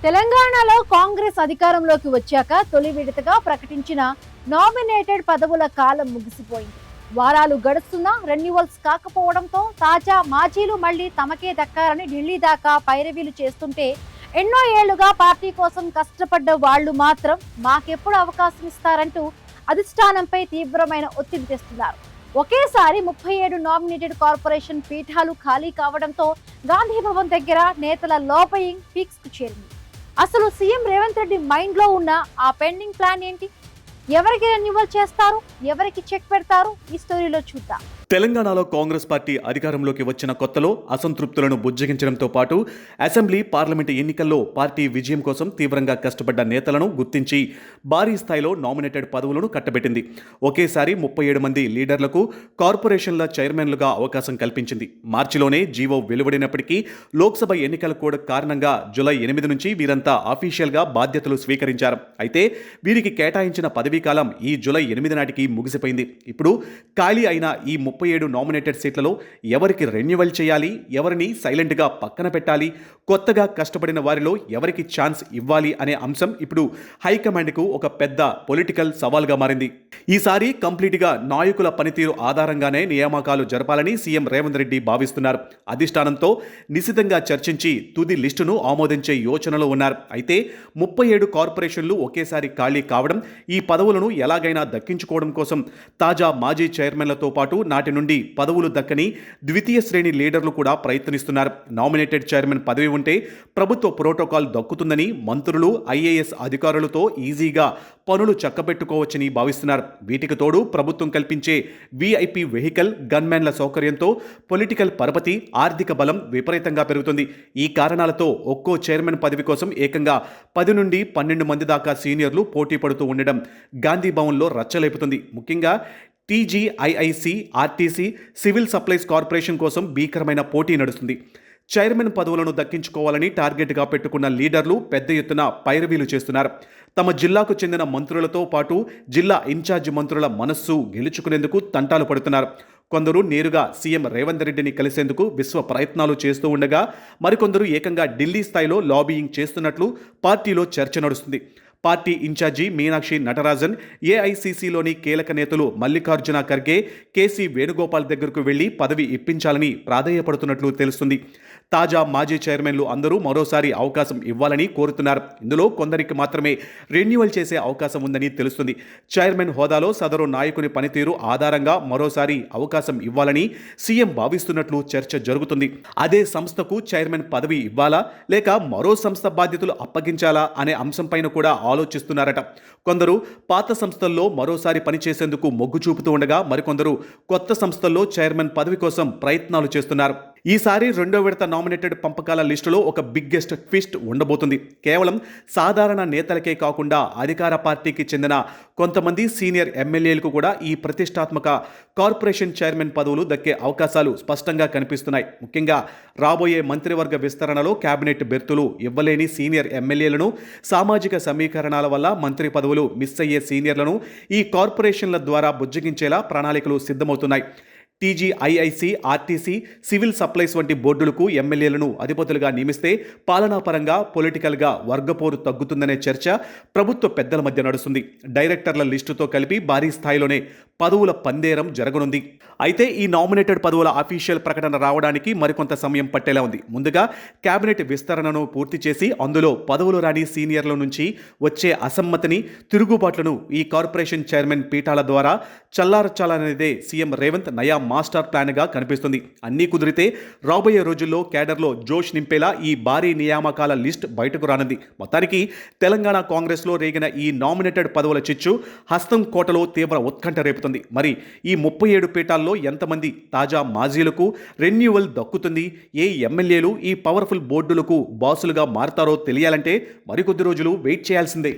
తెలంగాణలో కాంగ్రెస్ అధికారంలోకి వచ్చాక తొలి విడతగా ప్రకటించిన నామినేటెడ్ పదవుల కాలం ముగిసిపోయింది. వారాలు గడుస్తున్నా రెన్యువల్స్ కాకపోవడంతో తాజా మాజీలు మళ్లీ తమకే దక్కారని ఢిల్లీ దాకా పైరవీలు చేస్తుంటే, ఎన్నో ఏళ్లుగా పార్టీ కోసం కష్టపడ్డ వాళ్లు మాత్రం మాకెప్పుడు అవకాశం ఇస్తారంటూ అధిష్టానంపై తీవ్రమైన ఒత్తిడి తెస్తున్నారు. ఒకేసారి 37 నామినేటెడ్ కార్పొరేషన్ పీఠాలు ఖాళీ కావడంతో గాంధీ భవన్ దగ్గర నేతల లోబయింగ్ పీక్స్ కు చేరింది. అసలు సీఎం రేవంత్ రెడ్డి మైండ్ లో ఉన్న ఆ పెండింగ్ ప్లాన్ ఏంటి? ఎవరికి రెన్యువల్ చేస్తారు, ఎవరికి చెక్ పెడతారు? ఈ స్టోరీలో చూద్దాం. తెలంగాణలో కాంగ్రెస్ పార్టీ అధికారంలోకి వచ్చిన కొత్తలో అసంతృప్తులను బుజ్జగించడంతో పాటు అసెంబ్లీ, పార్లమెంటు ఎన్నికల్లో పార్టీ విజయం కోసం తీవ్రంగా కష్టపడ్డ నేతలను గుర్తించి భారీ స్థాయిలో నామినేటెడ్ పదవులను కట్టబెట్టింది. ఒకేసారి 37 మంది లీడర్లకు కార్పొరేషన్ల చైర్మన్లుగా అవకాశం కల్పించింది. మార్చిలోనే జీవో వెలువడినప్పటికీ లోక్సభ ఎన్నికల కోడ్ కారణంగా జూలై 8 నుంచి వీరంతా అఫీషియల్గా బాధ్యతలు స్వీకరించారు. అయితే వీరికి కేటాయించిన పదవీకాలం ఈ జూలై 8 నాటికి ముగిసిపోయింది. ఇప్పుడు ఖాళీ అయిన ఈ 37 నామినేటెడ్ సీట్లలో ఎవరికి రెన్యువల్ చేయాలి, ఎవరిని సైలెంట్గా పక్కన పెట్టాలి, కొత్తగా కష్టపడిన వారిలో ఎవరికి ఛాన్స్ ఇవ్వాలి అనే అంశం ఇప్పుడు హైకమాండ్కు ఒక పెద్ద పొలిటికల్ సవాల్గా మారింది. ఈసారి కంప్లీట్గా నాయకుల పనితీరు ఆధారంగానే నియామకాలు జరపాలని సీఎం రేవంత్ రెడ్డి భావిస్తున్నారు. అధిష్టానంతో నిశితంగా చర్చించి తుది లిస్టును ఆమోదించే యోచనలో ఉన్నారు. అయితే 37 కార్పొరేషన్లు ఒకేసారి ఖాళీ కావడం, ఈ పదవులను ఎలాగైనా దక్కించుకోవడం కోసం తాజా మాజీ చైర్మన్లతో పాటు నాటి నుండి పదవులు దక్కని ద్వితీయ శ్రేణి లీడర్లు కూడా ప్రయత్నిస్తున్నారు. నామినేటెడ్ చైర్మన్ పదవి ఉంటే ప్రభుత్వ ప్రోటోకాల్ దక్కుతుందని మంత్రులు, ఐఏఎస్ అధికారులతో ఈజీగా పనులు చక్కబెట్టుకోవచ్చని భావిస్తున్నారు. వీటికి తోడు ప్రభుత్వం కల్పించే వీఐపీ వెహికల్, గన్మ్యాన్ల సౌకర్యంతో పొలిటికల్ పరపతి, ఆర్థిక బలం విపరీతంగా పెరుగుతుంది. ఈ కారణాలతో ఒక్కో చైర్మన్ పదవి కోసం ఏకంగా 10 నుండి 12 మంది దాకా సీనియర్లు పోటీ పడుతూ ఉండడం గాంధీ భవన్లో రచ్చలేపుతుంది. ముఖ్యంగా TGIIC, RTC, civil supplies corporation కోసం భీకరమైన పోటీ నడుస్తుంది. చైర్మన్ పదవులను దక్కించుకోవాలని టార్గెట్గా పెట్టుకున్న లీడర్లు పెద్ద ఎత్తున పైరవీలు చేస్తున్నారు. తమ జిల్లాకు చెందిన మంత్రులతో పాటు జిల్లా ఇన్ఛార్జి మంత్రుల మనస్సు గెలుచుకునేందుకు తంటాలు పడుతున్నారు. కొందరు నేరుగా సీఎం రేవంత్ రెడ్డిని కలిసేందుకు విశ్వ ప్రయత్నాలు చేస్తూ ఉండగా, మరికొందరు ఏకంగా ఢిల్లీ స్థాయిలో లాబియింగ్ చేస్తున్నట్లు పార్టీలో చర్చ నడుస్తుంది. పార్టీ ఇన్ఛార్జి మీనాక్షి నటరాజన్, ఏఐసీసీలోని కీలక నేతలు మల్లికార్జున ఖర్గే, కేసీ వేణుగోపాల్ దగ్గరకు వెళ్లి పదవి ఇప్పించాలని ప్రాధేయపడుతున్నట్లు తెలుస్తుంది. తాజా మాజీ చైర్మన్లు అందరూ మరోసారి అవకాశం ఇవ్వాలని కోరుతున్నారు. ఇందులో కొందరికి మాత్రమే రెన్యువల్ చేసే అవకాశం ఉందని తెలుస్తుంది. చైర్మన్ హోదాలో సదరు నాయకుని పనితీరు ఆధారంగా మరోసారి అవకాశం ఇవ్వాలని సీఎం భావిస్తున్నట్లు చర్చ జరుగుతుంది. అదే సంస్థకు చైర్మన్ పదవి ఇవ్వాలా, లేక మరో సంస్థ బాధ్యతలు అప్పగించాలా అనే అంశంపైన కూడా ఆలోచిస్తున్నారట. కొందరు పాత సంస్థల్లో మరోసారి పనిచేసేందుకు మొగ్గు చూపుతూ ఉండగా, మరికొందరు కొత్త సంస్థల్లో చైర్మన్ పదవి కోసం ప్రయత్నాలు చేస్తున్నారు. ఈసారి 2వ విడత నామినేటెడ్ పంపకాల లిస్టులో ఒక బిగ్గెస్ట్ ట్విస్ట్ ఉండబోతుంది. కేవలం సాధారణ నేతలకే కాకుండా అధికార పార్టీకి చెందిన కొంతమంది సీనియర్ ఎమ్మెల్యేలకు కూడా ఈ ప్రతిష్టాత్మక కార్పొరేషన్ చైర్మన్ పదవులు దక్కే అవకాశాలు స్పష్టంగా కనిపిస్తున్నాయి. ముఖ్యంగా రాబోయే మంత్రివర్గ విస్తరణలో కేబినెట్ బెర్తులు ఇవ్వలేని సీనియర్ ఎమ్మెల్యేలను, సామాజిక సమీకరణాల వల్ల మంత్రి పదవులు మిస్ అయ్యే సీనియర్లను ఈ కార్పొరేషన్ల ద్వారా బుజ్జగించేలా ప్రణాళికలు సిద్ధమవుతున్నాయి. టీజీఐఐసి, ఆర్టీసీ, సివిల్ సప్లైస్ వంటి బోర్డులకు ఎమ్మెల్యేలను అధిపతులుగా నియమిస్తే పాలనాపరంగా, పొలిటికల్గా వర్గపోరు తగ్గుతుందనే చర్చ ప్రభుత్వ పెద్దల మధ్య నడుస్తుంది. డైరెక్టర్ల లిస్టుతో కలిపి భారీ స్థాయిలోనే పదవుల పందేరం జరగనుంది. అయితే ఈ నామినేటెడ్ పదవుల అఫీషియల్ ప్రకటన రావడానికి మరికొంత సమయం పట్టేలా ఉంది. ముందుగా కేబినెట్ విస్తరణను పూర్తి చేసి అందులో పదవులు రాని సీనియర్ల నుంచి వచ్చే అసమ్మతిని, తిరుగుబాట్లను ఈ కార్పొరేషన్ చైర్మన్ పీఠాల ద్వారా చల్లార్చాలనేదే సీఎం రేవంత్ నయా మాస్టర్ ప్లాన్గా కనిపిస్తుంది. అన్నీ కుదిరితే రాబోయే రోజుల్లో కేడర్లో జోష్ నింపేలా ఈ భారీ నియామకాల లిస్ట్ బయటకు రానుంది. మొత్తానికి తెలంగాణ కాంగ్రెస్లో రేగిన ఈ నామినేటెడ్ పదవుల చిచ్చు హస్తం కోటలో తీవ్ర ఉత్కంఠ రేపుతుంది. మరి ఈ 37 పీఠాల్లో ఎంతమంది తాజా మాజీలకు రెన్యువల్ దక్కుతుంది? ఏ ఎమ్మెల్యేలు ఈ పవర్ఫుల్ బోర్డులకు బాసులుగా మారతారో తెలియాలంటే మరికొద్ది రోజులు వెయిట్ చేయాల్సిందే.